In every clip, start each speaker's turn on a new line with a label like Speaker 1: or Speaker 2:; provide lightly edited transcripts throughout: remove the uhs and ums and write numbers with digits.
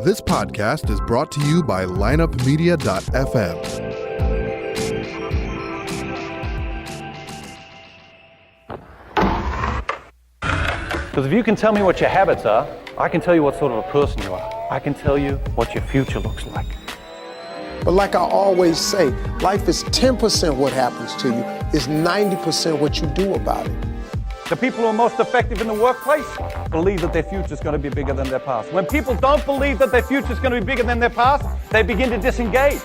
Speaker 1: This podcast is brought to you by lineupmedia.fm.
Speaker 2: Because if you can tell me what your habits are, I can tell you what sort of a person you are. I can tell you what your future looks like.
Speaker 3: But like I always say, life is 10% what happens to you, it's 90% what you do about it.
Speaker 2: The people who are most effective in the workplace believe that their future is going to be bigger than their past. When people don't believe that their future is going to be bigger than their past, they begin to disengage.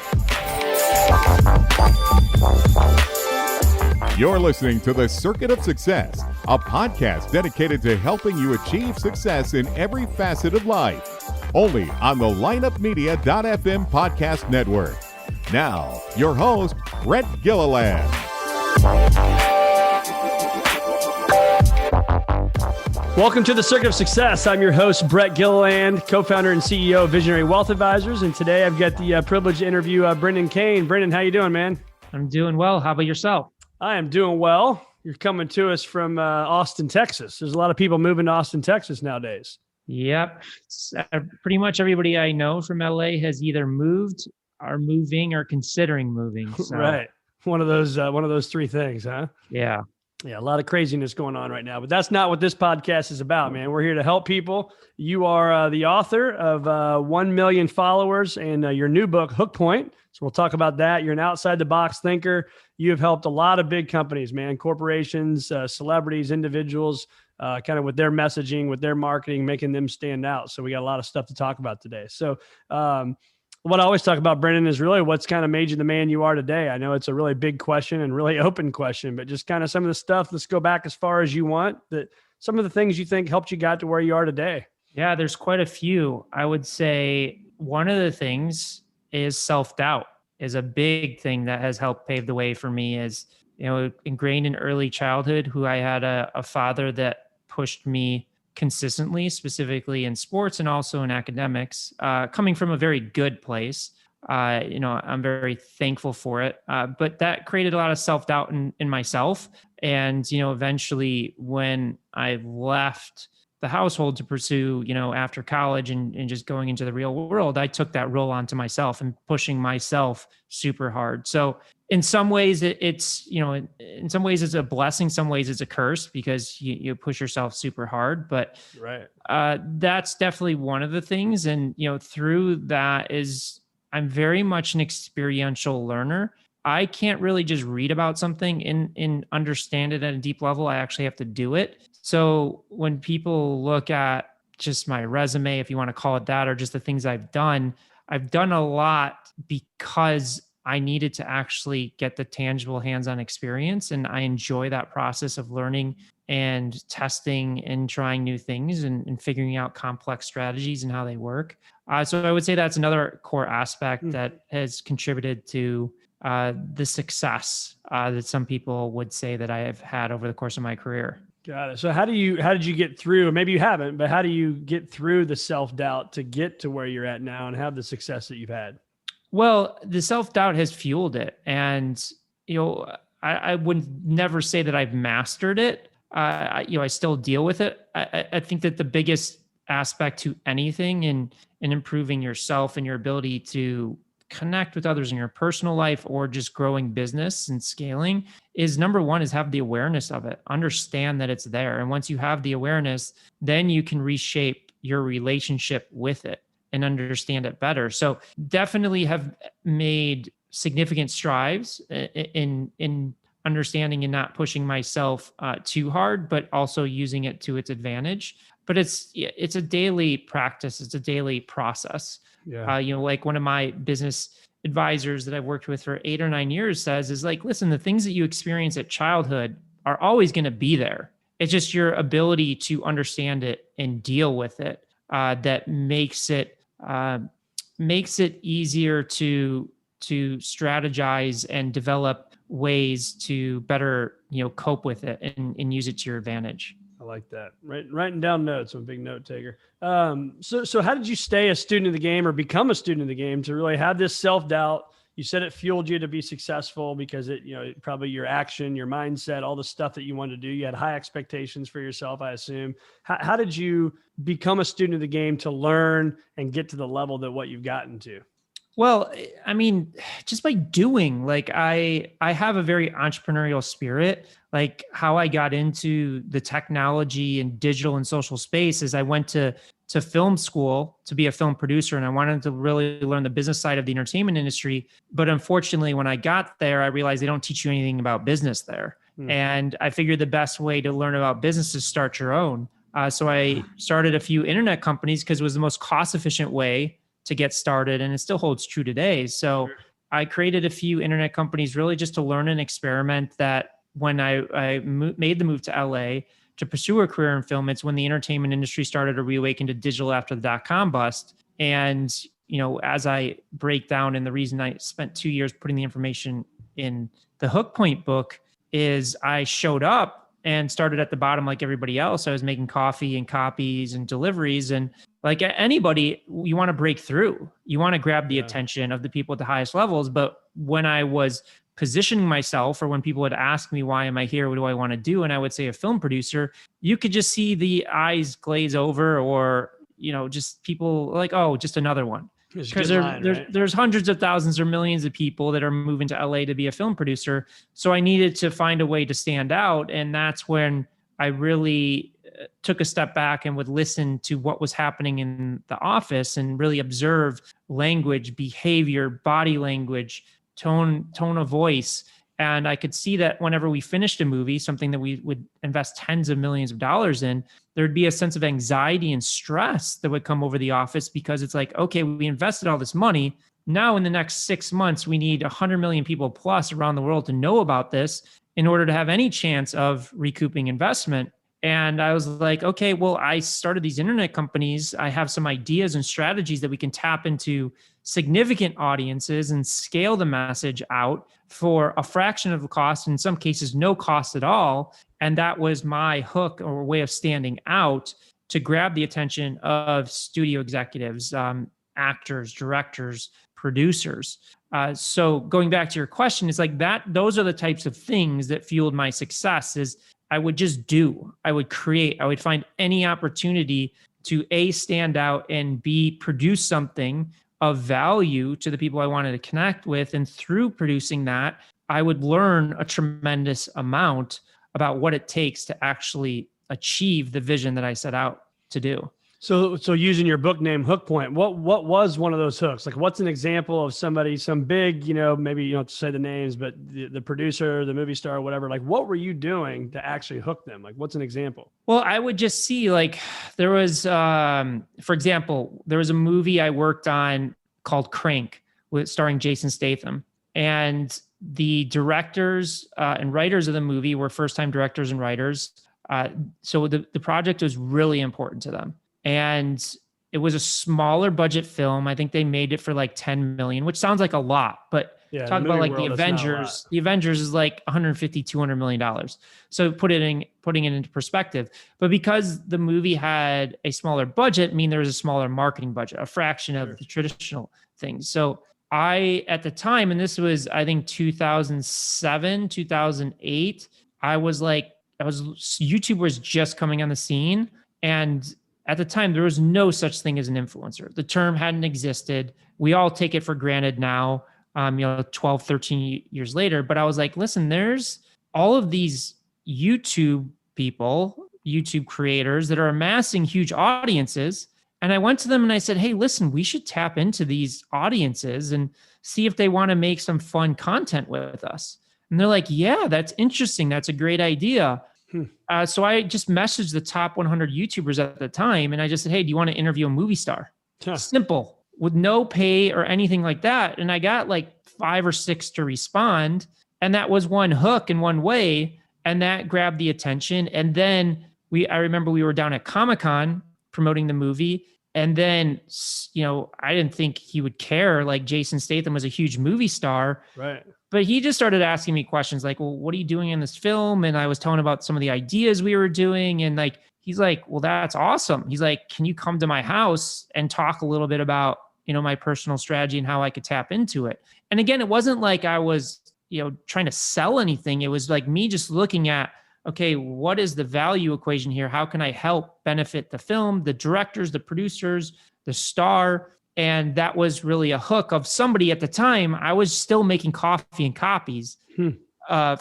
Speaker 4: You're listening to The Circuit of Success, a podcast dedicated to helping you achieve success in every facet of life. Only on the lineupmedia.fm podcast network. Now, your host, Brett Gilliland.
Speaker 5: Welcome to The Circuit of Success. I'm your host, Brett Gilliland, co-founder and CEO of Visionary Wealth Advisors. And today I've got the privilege to interview Brendan Kane. Brendan, how you doing, man?
Speaker 6: I'm doing well. How about yourself?
Speaker 5: I am doing well. You're coming to us from Austin, Texas. There's a lot of people moving to Austin, Texas nowadays.
Speaker 6: Yep. Pretty much everybody I know from LA has either moved, are moving, or considering moving. So.
Speaker 5: Right. One of those three things, huh?
Speaker 6: Yeah.
Speaker 5: Yeah, a lot of craziness going on right now, but that's not what this podcast is about, man. We're here to help people. You are the author of 1 million followers and your new book, Hook Point. So we'll talk about that. You're an outside the box thinker. You have helped a lot of big companies, man, corporations, celebrities, individuals, kind of with their messaging, with their marketing, making them stand out. So we got a lot of stuff to talk about today. So what I always talk about, Brendan, is really what's kind of made you the man you are today. I know it's a really big question and really open question, but just kind of some of the stuff, let's go back as far as you want, that some of the things you think helped you get to where you are today.
Speaker 6: Yeah, there's quite a few. I would say one of the things is self-doubt is a big thing that has helped pave the way for me is, ingrained in early childhood, who I had a father that pushed me consistently, specifically in sports and also in academics, coming from a very good place. I'm very thankful for it. But that created a lot of self-doubt in myself. And, eventually when I left the household to pursue, after college and just going into the real world, I took that role onto myself and pushing myself super hard. So in some ways it's in some ways it's a blessing, some ways it's a curse because you push yourself super hard, but
Speaker 5: right.
Speaker 6: That's definitely one of the things. And, through that is I'm very much an experiential learner. I can't really just read about something and understand it at a deep level. I actually have to do it. So when people look at just my resume, if you want to call it that, or just the things I've done a lot because I needed to actually get the tangible hands-on experience. And I enjoy that process of learning and testing and trying new things and figuring out complex strategies and how they work. So I would say that's another core aspect that has contributed to the success that some people would say that I have had over the course of my career.
Speaker 5: Got it. So how did you get through, or maybe you haven't, but how do you get through the self-doubt to get to where you're at now and have the success that you've had?
Speaker 6: Well, the self-doubt has fueled it. And, I would never say that I've mastered it. I still deal with it. I think that the biggest aspect to anything in improving yourself and your ability to connect with others in your personal life or just growing business and scaling is number one is have the awareness of it, understand that it's there. And once you have the awareness, then you can reshape your relationship with it and understand it better. So definitely have made significant strides in understanding and not pushing myself too hard, but also using it to its advantage. But it's a daily practice. It's a daily process.
Speaker 5: Yeah.
Speaker 6: Like one of my business advisors that I've worked with for 8 or 9 years says is like, listen, the things that you experience at childhood are always going to be there. It's just your ability to understand it and deal with it that makes it easier to strategize and develop ways to better, cope with it and use it to your advantage.
Speaker 5: I like that. Writing down notes. I'm a big note taker. So how did you stay a student of the game or become a student of the game to really have this self-doubt? you said it fueled you to be successful because it, probably your action, your mindset, all the stuff that you wanted to do. You had high expectations for yourself, I assume. How did you become a student of the game to learn and get to the level that what you've gotten to?
Speaker 6: Well, I mean, just by doing, like I have a very entrepreneurial spirit. Like how I got into the technology and digital and social space is I went to film school to be a film producer, and I wanted to really learn the business side of the entertainment industry. But unfortunately, when I got there, I realized they don't teach you anything about business there. And I figured the best way to learn about business is start your own. So I started a few internet companies because it was the most cost-efficient way to get started, and it still holds true today. So I created a few internet companies really just to learn and experiment. That when I made the move to LA to pursue a career in film, it's when the entertainment industry started to reawaken to digital after the .com bust. And, as I break down, and the reason I spent 2 years putting the information in the Hook Point book is I showed up and started at the bottom like everybody else. I was making coffee and copies and deliveries. And like anybody, you want to break through. You want to grab the attention of the people at the highest levels. But when I was positioning myself, or when people would ask me, why am I here? What do I want to do? And I would say a film producer, you could just see the eyes glaze over, or, just people like, oh, just another one. Because there's hundreds of thousands or millions of people that are moving to LA to be a film producer. So I needed to find a way to stand out. And that's when I really took a step back and would listen to what was happening in the office and really observe language, behavior, body language, tone of voice. And I could see that whenever we finished a movie, something that we would invest tens of millions of dollars in, there'd be a sense of anxiety and stress that would come over the office, because it's like, okay, we invested all this money. Now in the next 6 months, we need 100 million people plus around the world to know about this in order to have any chance of recouping investment. And I was like, okay, well, I started these internet companies. I have some ideas and strategies that we can tap into significant audiences and scale the message out for a fraction of the cost, in some cases, no cost at all. And that was my hook or way of standing out to grab the attention of studio executives, actors, directors, producers. So going back to your question, it's like that, those are the types of things that fueled my success. Is I would just do, I would create, I would find any opportunity to A, stand out, and B, produce something of value to the people I wanted to connect with. And through producing that, I would learn a tremendous amount about what it takes to actually achieve the vision that I set out to do.
Speaker 5: So using your book name, Hook Point, what was one of those hooks? Like, what's an example of somebody, some big, maybe you don't have to say the names, but the producer, the movie star, whatever, like what were you doing to actually hook them? Like, what's an example?
Speaker 6: Well, I would just see, like, there was, for example, there was a movie I worked on called Crank, starring Jason Statham. And the directors and writers of the movie were first-time directors and writers. So the project was really important to them. And it was a smaller budget film. I think they made it for like 10 million, which sounds like a lot, but talk about like the Avengers is like 150, $200 million. So putting it into perspective, but because the movie had a smaller budget, there was a smaller marketing budget, a fraction of the traditional things. So I, at the time, and this was, I think 2007, 2008, YouTube was just coming on the scene. And at the time, there was no such thing as an influencer. The term hadn't existed. We all take it for granted now, 12, 13 years later. But I was like, listen, there's all of these YouTube people, YouTube creators that are amassing huge audiences. And I went to them and I said, hey, listen, we should tap into these audiences and see if they want to make some fun content with us. And they're like, yeah, that's interesting. That's a great idea. So I just messaged the top 100 YouTubers at the time. And I just said, hey, do you want to interview a movie star? Simple, with no pay or anything like that. And I got like 5 or 6 to respond. And that was one hook in one way. And that grabbed the attention. And then I remember we were down at Comic-Con promoting the movie. And then, I didn't think he would care. Like, Jason Statham was a huge movie star.
Speaker 5: Right.
Speaker 6: But he just started asking me questions like, well, what are you doing in this film? And I was telling him about some of the ideas we were doing. And he's like, well, that's awesome. He's like, can you come to my house and talk a little bit about my personal strategy and how I could tap into it. And again, it wasn't like I was, trying to sell anything. It was like me just looking at, okay, what is the value equation here? How can I help benefit the film, the directors, the producers, the star? And that was really a hook of somebody at the time. I was still making coffee and copies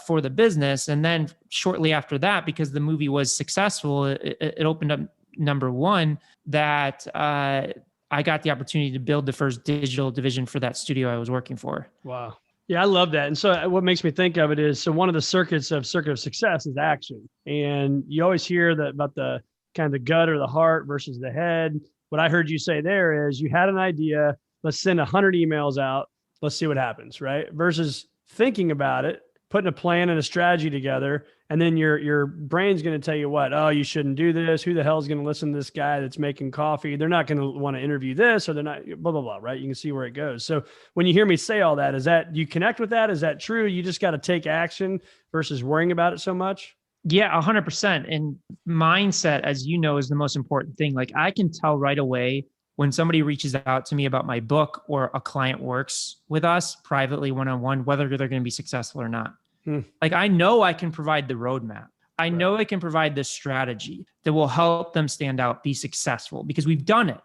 Speaker 6: for the business. And then shortly after that, because the movie was successful, it opened up number one, that I got the opportunity to build the first digital division for that studio I was working for.
Speaker 5: Wow. Yeah, I love that. And so what makes me think of it is, so one of the circuit of success is action. And you always hear that about the kind of the gut or the heart versus the head. What I heard you say there is you had an idea, let's send 100 emails out, let's see what happens, right? Versus thinking about it, putting a plan and a strategy together, and then your brain's going to tell you what, oh, you shouldn't do this. Who the hell is going to listen to this guy that's making coffee? They're not going to want to interview this, or they're not, blah, blah, blah, right? You can see where it goes. So when you hear me say all that, do you connect with that? Is that true? You just got to take action versus worrying about it so much?
Speaker 6: Yeah, 100%. And mindset, as you know, is the most important thing. Like I can tell right away when somebody reaches out to me about my book or a client works with us privately one-on-one, whether they're going to be successful or not. Like I know I can provide the roadmap. I know I can provide the strategy that will help them stand out, be successful, because we've done it.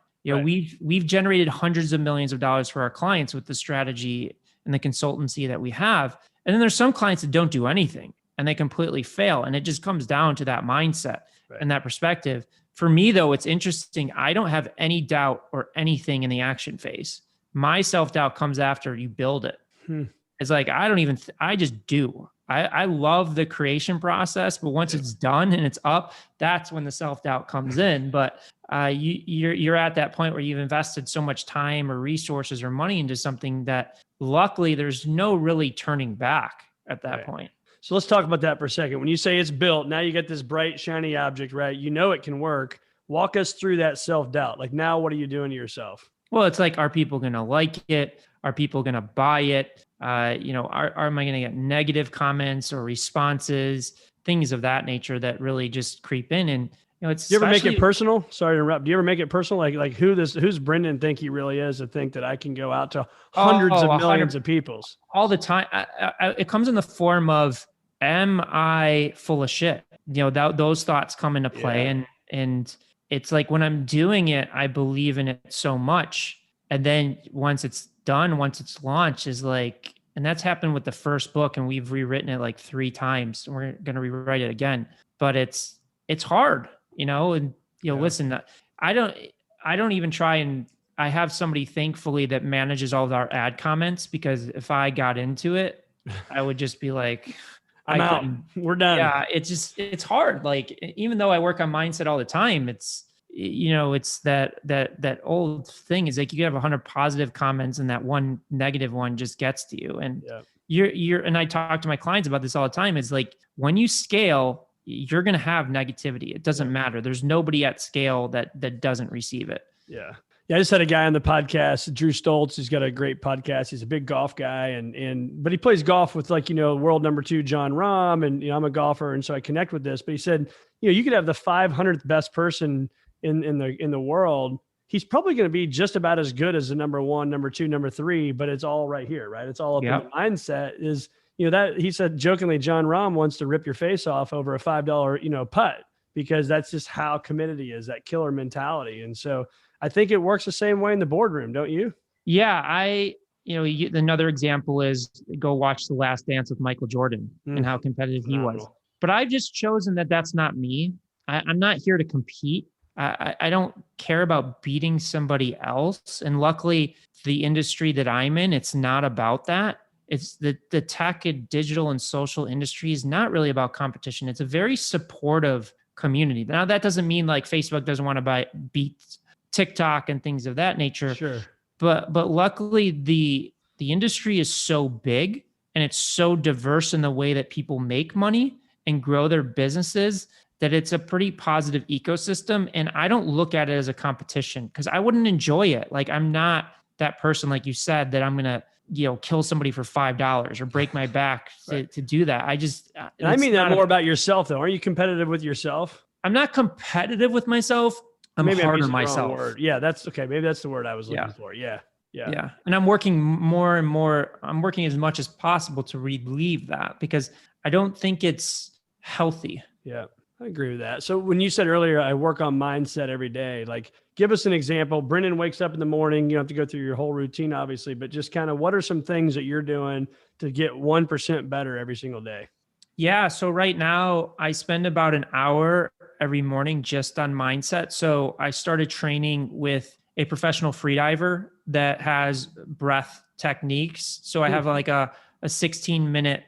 Speaker 6: We've generated hundreds of millions of dollars for our clients with the strategy and the consultancy that we have. And then there's some clients that don't do anything and they completely fail. And it just comes down to that mindset and that perspective. For me, though, it's interesting. I don't have any doubt or anything in the action phase. My self-doubt comes after you build it. It's like, I just do. I love the creation process, but once it's done and it's up, that's when the self-doubt comes in. But you're at that point where you've invested so much time or resources or money into something that luckily there's no really turning back at that point.
Speaker 5: So let's talk about that for a second. When you say it's built, now you get this bright, shiny object, right? You know it can work. Walk us through that self-doubt. Like now, what are you doing to yourself?
Speaker 6: Well, it's like, are people going to like it? Are people going to buy it? Am I going to get negative comments or responses, things of that nature that really just creep in? And, it's,
Speaker 5: do you ever make it personal? Sorry to interrupt. Do you ever make it personal? Like who's Brendan think he really is to think that I can go out to hundreds of millions of peoples
Speaker 6: all the time? It comes in the form of, am I full of shit? Those thoughts come into play. And it's like, when I'm doing it, I believe in it so much. And then once it's done, once it's launched, is like, and that's happened with the first book, and we've rewritten it like 3 times. And we're going to rewrite it again, but it's hard, listen, I don't even try, and I have somebody thankfully that manages all of our ad comments, because if I got into it, I would just be like,
Speaker 5: I'm out. We're done.
Speaker 6: Yeah. It's hard. Like, even though I work on mindset all the time, it's that old thing is like, you have 100 positive comments and that one negative one just gets to you. And and I talk to my clients about this all the time, is like, when you scale, you're going to have negativity. It doesn't matter. There's nobody at scale that doesn't receive it.
Speaker 5: Yeah. I just had a guy on the podcast, Drew Stoltz. He's got a great podcast. He's a big golf guy, but he plays golf with world number 2 John Rahm, and I'm a golfer, and so I connect with this. But he said, you could have the 500th best person in the world. He's probably going to be just about as good as the number 1, number 2, number 3, but it's all right here, right? It's all up in the mindset. Is that he said jokingly, John Rahm wants to rip your face off over a $5 putt, because that's just how committed he is, that killer mentality. And so I think it works the same way in the boardroom, don't you?
Speaker 6: Yeah, another example is go watch The Last Dance with Michael Jordan and how competitive he was. But I've just chosen that that's not me. I'm not here to compete. I don't care about beating somebody else. And luckily, the industry that I'm in, it's not about that. It's the tech and digital and social industry is not really about competition. It's a very supportive community. Now, that doesn't mean like Facebook doesn't want to beat TikTok and things of that nature.
Speaker 5: Sure.
Speaker 6: But luckily, the industry is so big and it's so diverse in the way that people make money and grow their businesses that it's a pretty positive ecosystem. And I don't look at it as a competition, because I wouldn't enjoy it. Like, I'm not that person, like you said, that I'm going to, kill somebody for $5 or break my back to do that.
Speaker 5: I mean that more about yourself, though. Aren't you competitive with yourself?
Speaker 6: I'm not competitive with myself. I'm
Speaker 5: Maybe
Speaker 6: hard
Speaker 5: using
Speaker 6: on
Speaker 5: the wrong
Speaker 6: myself.
Speaker 5: word. Yeah, that's okay. Maybe that's the word I was looking
Speaker 6: Yeah.
Speaker 5: for. Yeah. Yeah.
Speaker 6: Yeah. And I'm working more and more. I'm working as much as possible to relieve that because I don't think it's healthy.
Speaker 5: Yeah, I agree with that. So when you said earlier, I work on mindset every day, like give us an example. Brendan wakes up in the morning. You don't have to go through your whole routine, obviously, but just kind of what are some things that you're doing to get 1% better every single day?
Speaker 6: Yeah. So right now I spend about an hour every morning just on mindset. So I started training with a professional freediver that has breath techniques. So I have like a 16-minute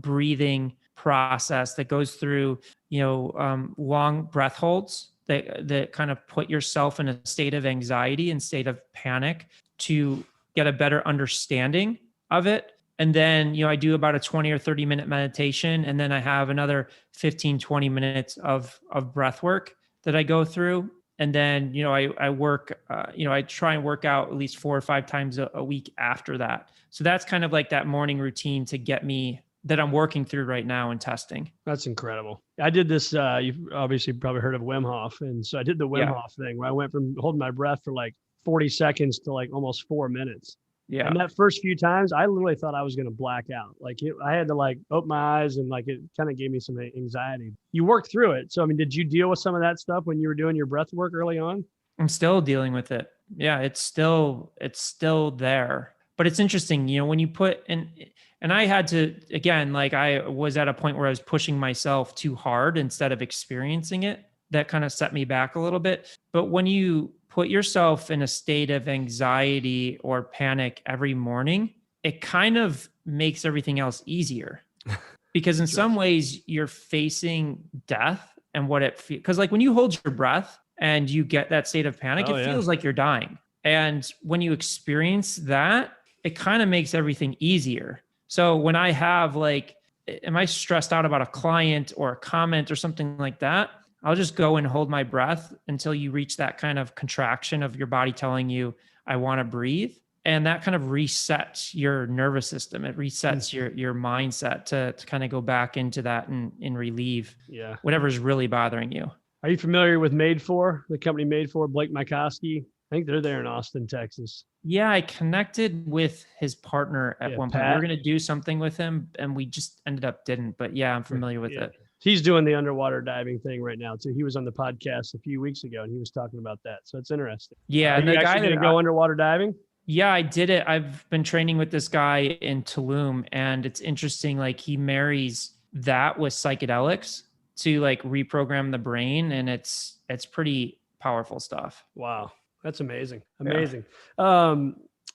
Speaker 6: breathing process that goes through, long breath holds that kind of put yourself in a state of anxiety and state of panic to get a better understanding of it. And then, I do about a 20 or 30-minute meditation. And then I have another 15, 20 minutes of breath work that I go through. And then, I work, I try and work out at least 4 or 5 times a week after that. So that's kind of like that morning routine to get me that I'm working through right now and testing.
Speaker 5: That's incredible. I did this. You've obviously probably heard of Wim Hof. And so I did the Wim Hof thing where I went from holding my breath for like 40 seconds to like almost 4 minutes.
Speaker 6: Yeah.
Speaker 5: And that first few times, I literally thought I was going to black out. Like I had to like open my eyes and like it kind of gave me some anxiety. You worked through it. So, I mean, did you deal with some of that stuff when you were doing your breath work early on?
Speaker 6: I'm still dealing with it. Yeah, it's still there. But it's interesting, when you put in, and I had to, again, like I was at a point where I was pushing myself too hard instead of experiencing it. That kind of set me back a little bit. But when you put yourself in a state of anxiety or panic every morning, it kind of makes everything else easier. Because in some ways you're facing death and what it feels. Because like when you hold your breath and you get that state of panic, it feels like you're dying. And when you experience that, it kind of makes everything easier. So when I have like, am I stressed out about a client or a comment or something like that? I'll just go and hold my breath until you reach that kind of contraction of your body telling you, I want to breathe. And that kind of resets your nervous system. It resets your mindset to kind of go back into that and relieve whatever's really bothering you.
Speaker 5: Are you familiar with Made For, the company Made For, Blake Mykoski? I think they're there in Austin, Texas.
Speaker 6: Yeah, I connected with his partner at one point. We were going to do something with him and we just ended up didn't. But yeah, I'm familiar with it.
Speaker 5: He's doing the underwater diving thing right now too. He was on the podcast a few weeks ago and he was talking about that. So it's interesting.
Speaker 6: Yeah.
Speaker 5: And the guy that go underwater diving?
Speaker 6: Yeah, I did it. I've been training with this guy in Tulum and it's interesting. Like he marries that with psychedelics to like reprogram the brain. And it's pretty powerful stuff.
Speaker 5: Wow. That's amazing. Amazing. Yeah.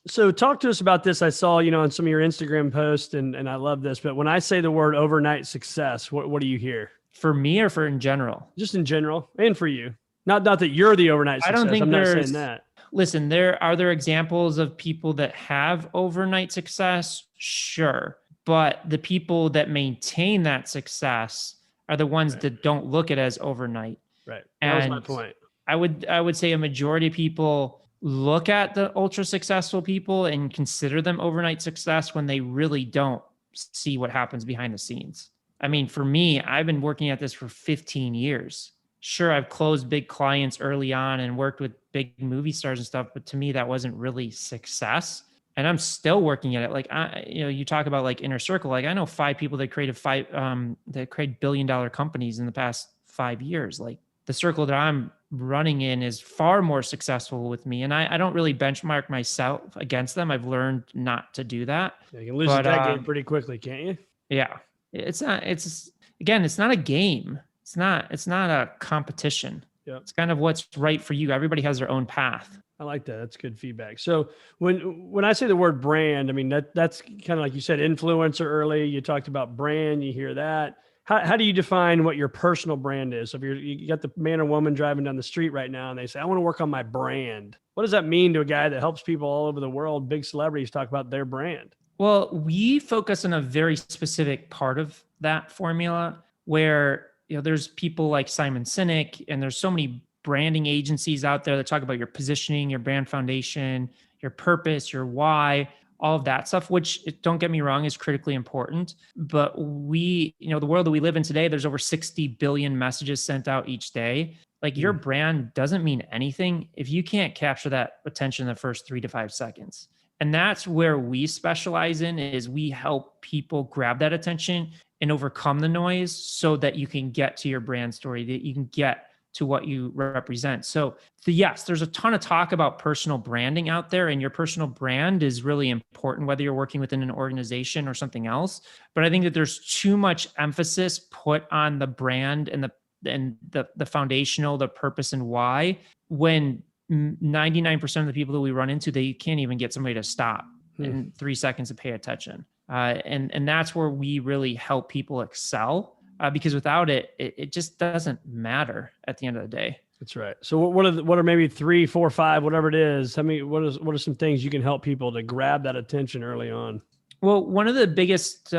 Speaker 5: So talk to us about this. I saw, on some of your Instagram posts and I love this, but when I say the word overnight success, what do you hear?
Speaker 6: For me or for in general?
Speaker 5: Just in general and for you. Not that you're the overnight success.
Speaker 6: I don't think
Speaker 5: I'm not saying that.
Speaker 6: Listen, are there examples of people that have overnight success? Sure. But the people that maintain that success are the ones that don't look at it as overnight.
Speaker 5: Right. That was my point.
Speaker 6: I would say a majority of people look at the ultra successful people and consider them overnight success when they really don't see what happens behind the scenes. I mean, for me, I've been working at this for 15 years. Sure, I've closed big clients early on and worked with big movie stars and stuff, but to me, that wasn't really success. And I'm still working at it. Like, you talk about like inner circle. Like I know 5 people that created $1 billion companies in the past 5 years. Like the circle that I'm running in is far more successful with me. And I don't really benchmark myself against them. I've learned not to do that.
Speaker 5: Yeah, you can lose that game pretty quickly, can't you?
Speaker 6: Yeah. It's not a game. It's not a competition. Yeah. It's kind of what's right for you. Everybody has their own path.
Speaker 5: I like that. That's good feedback. So when I say the word brand, I mean, that's kind of like you said, influencer early. You talked about brand, you hear that. How do you define what your personal brand is? So if you got the man or woman driving down the street right now and they say, I want to work on my brand. What does that mean to a guy that helps people all over the world, big celebrities, talk about their brand?
Speaker 6: Well, we focus on a very specific part of that formula where, there's people like Simon Sinek and there's so many branding agencies out there that talk about your positioning, your brand foundation, your purpose, your why, all of that stuff, which don't get me wrong, is critically important. But the world that we live in today, there's over 60 billion messages sent out each day. Like your brand doesn't mean anything if you can't capture that attention in the first 3 to 5 seconds. And that's where we specialize in, is we help people grab that attention and overcome the noise so that you can get to your brand story, that you can get to what you represent. So yes, there's a ton of talk about personal branding out there, and your personal brand is really important, whether you're working within an organization or something else. But I think that there's too much emphasis put on the brand and the foundational, the purpose and why, when 99% of the people that we run into, they can't even get somebody to stop in 3 seconds to pay attention. And that's where we really help people excel, because without it, it just doesn't matter at the end of the day.
Speaker 5: That's right. So what are maybe 3, 4, 5, whatever it is? I mean, what are some things you can help people to grab that attention early on?
Speaker 6: Well, one of the biggest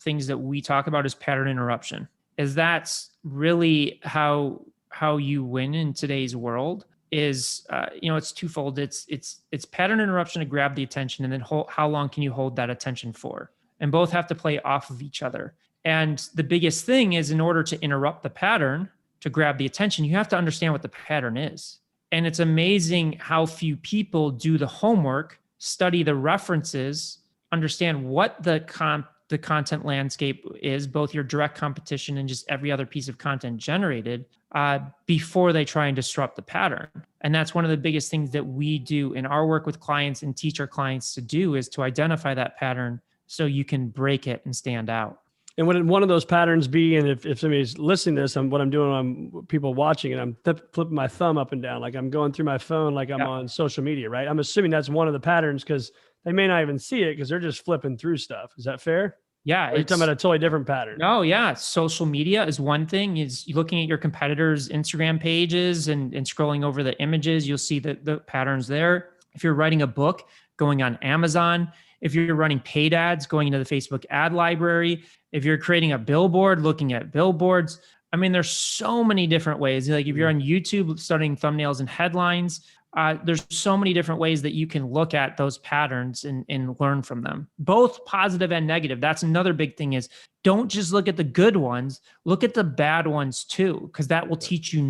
Speaker 6: things that we talk about is pattern interruption, is that's really how you win in today's world. Is it's twofold. It's pattern interruption to grab the attention, and then how long can you hold that attention for? And both have to play off of each other. And the biggest thing is, in order to interrupt the pattern to grab the attention, you have to understand what the pattern is. And it's amazing how few people do the homework, study the references, understand what the content landscape is, both your direct competition and just every other piece of content generated, before they try and disrupt the pattern. And that's one of the biggest things that we do in our work with clients and teach our clients to do, is to identify that pattern so you can break it and stand out.
Speaker 5: And would one of those patterns be, and if somebody's listening to this, what I'm doing, I'm people watching it, I'm flipping my thumb up and down, like I'm going through my phone, like I'm on social media, right? I'm assuming that's one of the patterns, because they may not even see it because they're just flipping through stuff. Is that fair?
Speaker 6: Yeah.
Speaker 5: Or you're talking about a totally different pattern.
Speaker 6: No, yeah. Social media is one thing. Is looking at your competitors' Instagram pages and scrolling over the images, you'll see the patterns there. If you're writing a book, going on Amazon. If you're running paid ads, going into the Facebook ad library. If you're creating a billboard, looking at billboards. I mean, there's so many different ways. Like if you're on YouTube, studying thumbnails and headlines, there's so many different ways that you can look at those patterns and learn from them, both positive and negative. That's another big thing, is don't just look at the good ones, look at the bad ones too, because that'll teach you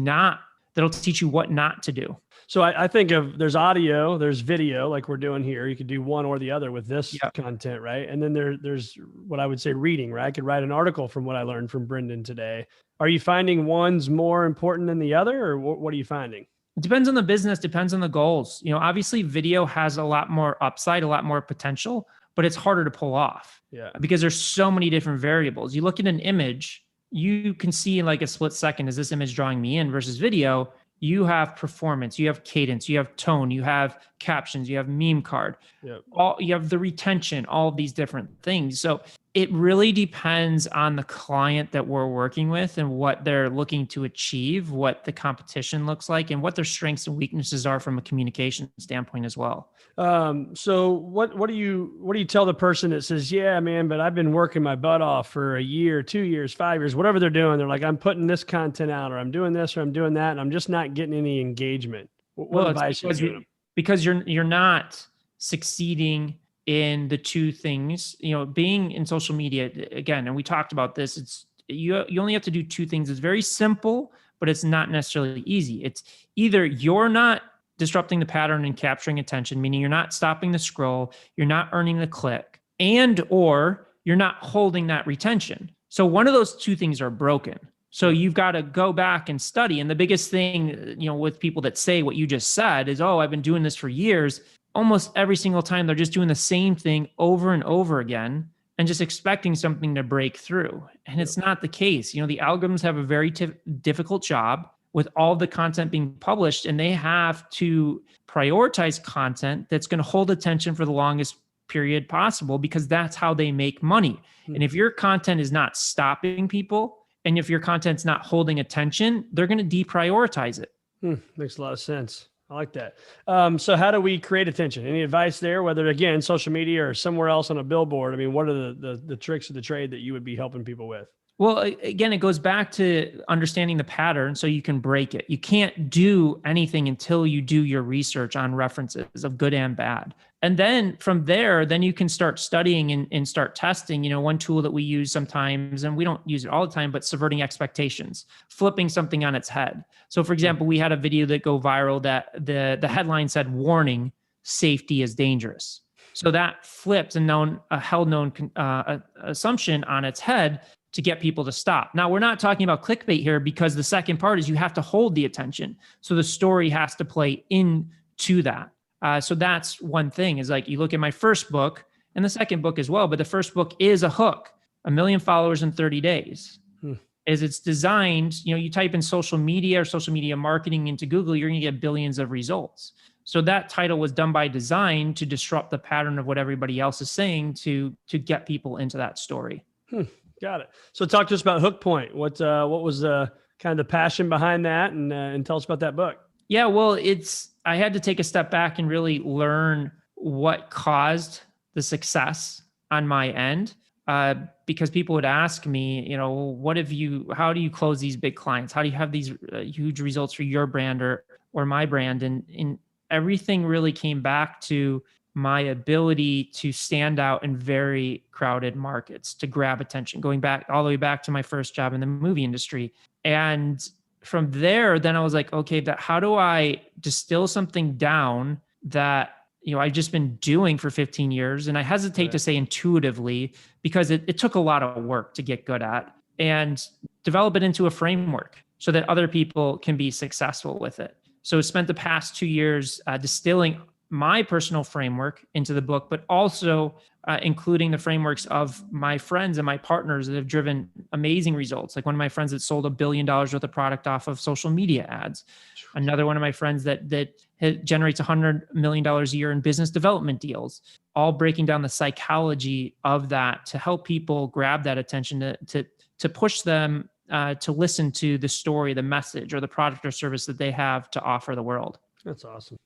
Speaker 6: what not to do.
Speaker 5: So I think there's audio, there's video, like we're doing here. You could do one or the other with this content, right? And then there's what I would say reading, right? I could write an article from what I learned from Brendan today. Are you finding one's more important than the other, or what are you finding?
Speaker 6: It depends on the business, depends on the goals. Obviously video has a lot more upside, a lot more potential, but it's harder to pull off because there's so many different variables. You look at an image, you can see in like a split second, is this image drawing me in? Versus video, you have performance, you have cadence, you have tone, you have captions, you have meme card, you have the retention, all of these different things. So it really depends on the client that we're working with and what they're looking to achieve, what the competition looks like, and what their strengths and weaknesses are from a communication standpoint as well.
Speaker 5: So what do you tell the person that says, yeah, man, but I've been working my butt off for a year, 2 years, 5 years, whatever they're doing. They're like, I'm putting this content out, or I'm doing this, or I'm doing that, and I'm just not getting any engagement. What advice are you giving them? Because
Speaker 6: you're not succeeding in the two things, being in social media again, and we talked about this, it's you only have to do two things. It's very simple, but it's not necessarily easy. It's either you're not disrupting the pattern and capturing attention, meaning you're not stopping the scroll, you're not earning the click, or you're not holding that retention. So one of those two things are broken. So you've got to go back and study. And the biggest thing, with people that say what you just said is, oh, I've been doing this for years. Almost every single time they're just doing the same thing over and over again and just expecting something to break through. And it's not the case. The algorithms have a very difficult job with all the content being published, and they have to prioritize content that's going to hold attention for the longest period possible, because that's how they make money. And if your content is not stopping people, and if your content's not holding attention, they're going to deprioritize it.
Speaker 5: Makes a lot of sense. I like that. So how do we create attention? Any advice there, whether again, social media or somewhere else on a billboard? I mean, what are the tricks of the trade that you would be helping people with?
Speaker 6: Well, again, it goes back to understanding the pattern so you can break it. You can't do anything until you do your research on references of good and bad. And then from there, then you can start studying and start testing. One tool that we use sometimes, and we don't use it all the time, but subverting expectations, flipping something on its head. So for example, we had a video that go viral that the headline said, "Warning, safety is dangerous." So that flipped a held-known assumption on its head to get people to stop. Now, we're not talking about clickbait here, because the second part is you have to hold the attention. So the story has to play into that. So that's one thing, is like, you look at my first book and the second book as well, but the first book is a hook, 1 million followers in 30 days. Is it's designed, you type in social media or social media marketing into Google, you're going to get billions of results. So that title was done by design to disrupt the pattern of what everybody else is saying to get people into that story.
Speaker 5: Got it. So talk to us about Hook Point. What was kind of the passion behind that, and tell us about that book.
Speaker 6: Yeah, well, I had to take a step back and really learn what caused the success on my end, because people would ask me, how do you close these big clients? How do you have these huge results for your brand or my brand? And everything really came back to my ability to stand out in very crowded markets, to grab attention, going back all the way back to my first job in the movie industry. And from there, then I was like, okay, how do I distill something down that, I've just been doing for 15 years. And I hesitate to say intuitively, because it took a lot of work to get good at, and develop it into a framework so that other people can be successful with it. So I spent the past 2 years distilling my personal framework into the book, but also including the frameworks of my friends and my partners that have driven amazing results. Like one of my friends that sold $1 billion worth of product off of social media ads. Another one of my friends that generates $100 million a year in business development deals, all breaking down the psychology of that to help people grab that attention, to push them to listen to the story, the message, or the product or service that they have to offer the world.
Speaker 5: That's awesome.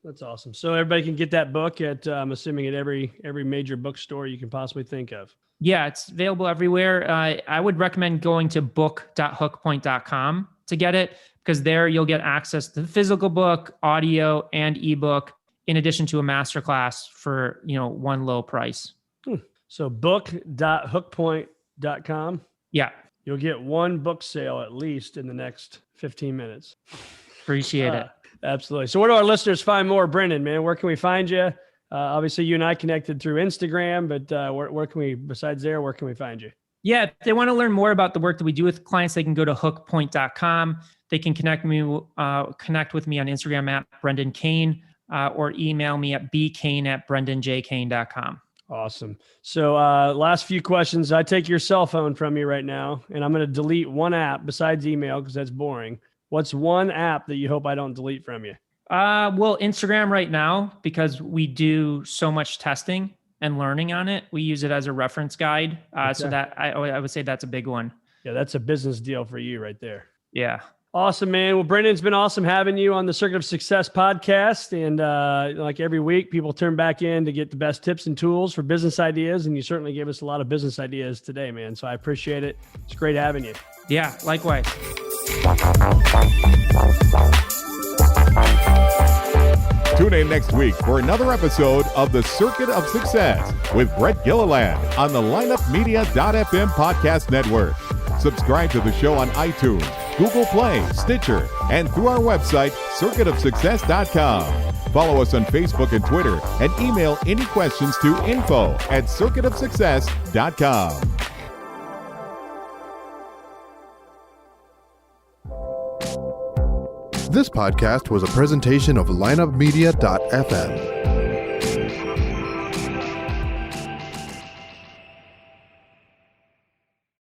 Speaker 5: So everybody can get that book at, I'm assuming, at every major bookstore you can possibly think of.
Speaker 6: Yeah, it's available everywhere. I would recommend going to book.hookpoint.com to get it, because there you'll get access to the physical book, audio, and ebook, in addition to a masterclass for, one low price.
Speaker 5: So book.hookpoint.com.
Speaker 6: Yeah.
Speaker 5: You'll get one book sale at least in the next 15 minutes.
Speaker 6: Appreciate it.
Speaker 5: Absolutely. So where do our listeners find more, Brendan, man? Where can we find you? Obviously, you and I connected through Instagram, but where can we, besides there, where can we find you?
Speaker 6: Yeah, if they want to learn more about the work that we do with clients, they can go to hookpoint.com. They can connect with me on Instagram at Brendan Kane, or email me at bkane@brendanjkane.com.
Speaker 5: Awesome. So last few questions. I take your cell phone from you right now, and I'm going to delete one app besides email, because that's boring. What's one app that you hope I don't delete from you?
Speaker 6: Well, Instagram right now, because we do so much testing and learning on it. We use it as a reference guide. So that I would say that's a big one.
Speaker 5: Yeah, that's a business deal for you right there.
Speaker 6: Yeah.
Speaker 5: Awesome, man. Well, Brendan, it's been awesome having you on the Circuit of Success podcast. And like every week, people turn back in to get the best tips and tools for business ideas. And you certainly gave us a lot of business ideas today, man. So I appreciate it. It's great having you.
Speaker 6: Yeah, likewise.
Speaker 4: Tune in next week for another episode of The Circuit of Success with Brett Gilliland on the lineupmedia.fm podcast network. Subscribe to the show on iTunes, Google Play, Stitcher, and through our website, circuitofsuccess.com. Follow us on Facebook and Twitter, and email any questions to info@circuitofsuccess.com.
Speaker 1: This podcast was a presentation of lineupmedia.fm.